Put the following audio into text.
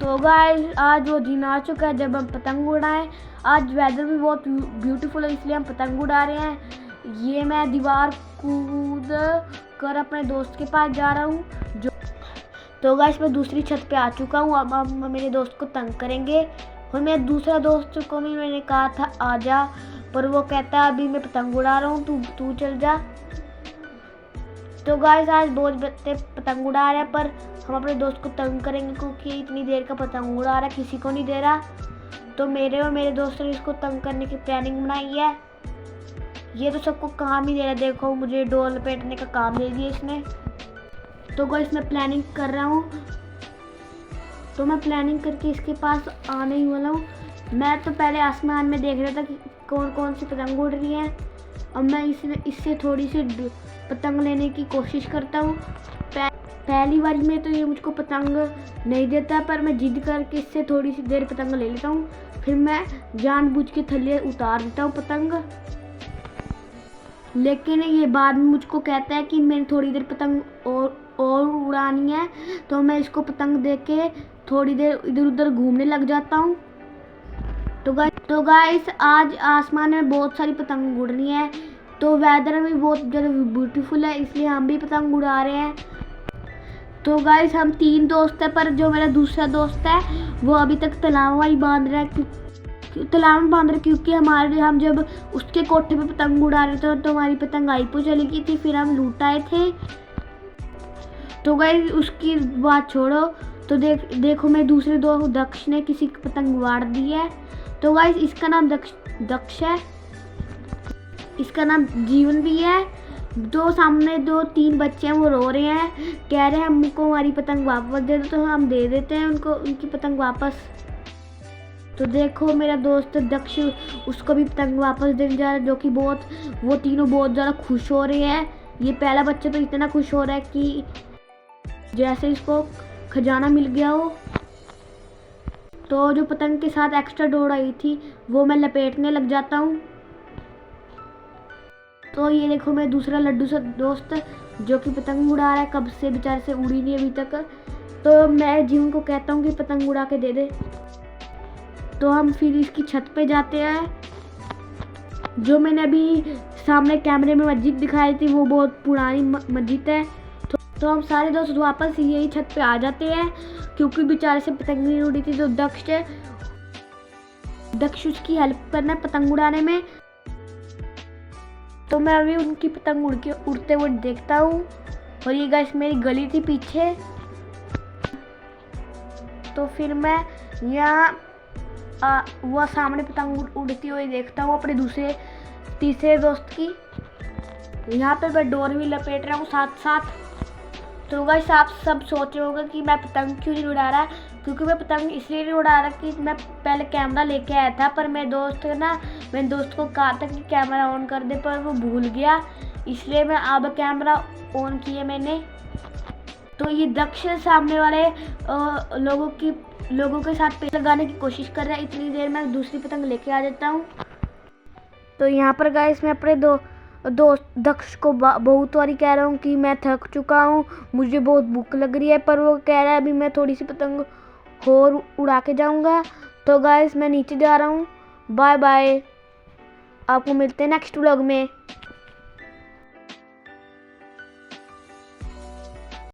तो गाइस आज वो दिन आ चुका है जब हम पतंग उड़ाएं। आज वेदर भी बहुत ब्यूटीफुल है इसलिए हम पतंग उड़ा रहे हैं। ये मैं दीवार कूद कर अपने दोस्त के पास जा रहा हूँ। तो गाइस मैं दूसरी छत पे आ चुका हूँ। अब हम मेरे दोस्त को तंग करेंगे। और मेरे दूसरा दोस्त को भी मैंने कहा था आ जा, पर वो कहता है अभी मैं पतंग उड़ा रहा हूँ, तू चल जा। तो गाइस आज बहुत बच्चे पतंग उड़ा रहे हैं, पर हम अपने दोस्त को तंग करेंगे क्योंकि इतनी देर का पतंग उड़ा रहा है, किसी को नहीं दे रहा। तो मेरे और मेरे दोस्त ने इसको तंग करने की प्लानिंग बनाई है। ये तो सबको काम ही दे रहा है, देखो मुझे डोर लपेटने का काम दे दिया इसने। तो गाइस मैं प्लानिंग कर रहा हूँ, तो मैं प्लानिंग करके इसके पास आने ही वाला हूँ। मैं तो पहले आसमान में देख रहा था कि कौन कौन सी पतंग उड़ रही है। अब मैं इससे थोड़ी सी पतंग लेने की कोशिश करता हूँ। पहली बार में तो ये मुझको पतंग नहीं देता, पर मैं जिद करके इससे थोड़ी सी देर पतंग ले लेता हूँ। फिर मैं जानबूझ के थल्ले उतार देता हूँ पतंग। लेकिन ये बाद में मुझको कहता है कि मैंने थोड़ी देर पतंग और उड़ानी है, तो मैं इसको पतंग दे के थोड़ी देर इधर उधर घूमने लग जाता हूँ। तो गाइस आज आसमान में बहुत सारी पतंग उड़ रही है, तो वेदर भी बहुत ज़्यादा ब्यूटीफुल है, इसलिए हम भी पतंग उड़ा रहे हैं। तो गाइस हम 3 दोस्त हैं, पर जो मेरा दूसरा दोस्त है वो अभी तक तलावा ही बांध रहा है, क्योंकि हम जब उसके कोठे पे पतंग उड़ा रहे थे तो हमारी पतंग आई पे चली गई थी, फिर हम लूट आए थे। तो गाइस उसकी बात छोड़ो, तो देखो मैं दूसरे दोस्त दक्ष ने किसी की पतंग उड़ा दी है। तो गाइस इसका नाम दक्ष है, इसका नाम जीवन भी है। दो सामने 2-3 बच्चे हैं, वो रो रहे हैं, कह रहे हैं हमको हमारी पतंग वापस दे दो, तो हम दे देते हैं उनको उनकी पतंग वापस। तो देखो मेरा दोस्त दक्ष उसको भी पतंग वापस देने जा रहा है, जो कि वो तीनों बहुत ज़्यादा खुश हो रहे हैं। ये पहला बच्चा तो इतना खुश हो रहा है कि जैसे इसको खजाना मिल गया हो। तो जो पतंग के साथ एक्स्ट्रा डोर आई थी वो मैं लपेटने लग जाता हूँ। तो ये देखो मेरा दूसरा लड्डू सा दोस्त जो कि पतंग उड़ा रहा है, कब से बेचारे से उड़ी नहीं अभी तक। तो मैं जीवन को कहता हूँ कि पतंग उड़ा के दे दे। तो हम फिर इसकी छत पे जाते हैं। जो मैंने अभी सामने कैमरे में मस्जिद दिखाई थी वो बहुत पुरानी मस्जिद है। तो हम सारे दोस्त वापस यही छत पे आ जाते हैं, क्योंकि बेचारे से पतंग नहीं उड़ी थी। तो दक्ष उसकी हेल्प करना है पतंग उड़ाने में। तो मैं अभी उनकी पतंग उड़ते हुए देखता हूँ। और ये गाइस मेरी गली थी पीछे। तो फिर मैं यहाँ वो सामने पतंग उड़ती हुई देखता हूँ अपने तीसरे दोस्त की। यहाँ पे मैं डोर भी लपेट रहा हूँ साथ साथ। तो गाइस आप सब सोच रहे होंगे कि मैं पतंग क्यों नहीं उड़ा रहा, क्योंकि मैं पतंग इसलिए नहीं उड़ा रहा कि मैं पहले कैमरा लेके आया था, पर मेरे दोस्त को कहा था कि कैमरा ऑन कर दे, पर वो भूल गया, इसलिए मैं अब कैमरा ऑन किया मैंने। तो ये दक्ष सामने वाले लोगों के साथ पेड़ लगाने की कोशिश कर रहा है। इतनी देर में दूसरी पतंग लेके आ जाता हूँ। तो यहाँ पर गाइस मैं अपने दोस्त दक्ष को बहुत बारी कह रहा हूँ कि मैं थक चुका हूँ, मुझे बहुत भूख लग रही है, पर वो कह रहा है अभी मैं थोड़ी सी पतंग और उड़ा के जाऊँगा। तो गाइस मैं नीचे जा रहा हूँ। बाय बाय, आपको मिलते हैं नेक्स्ट व्लॉग में।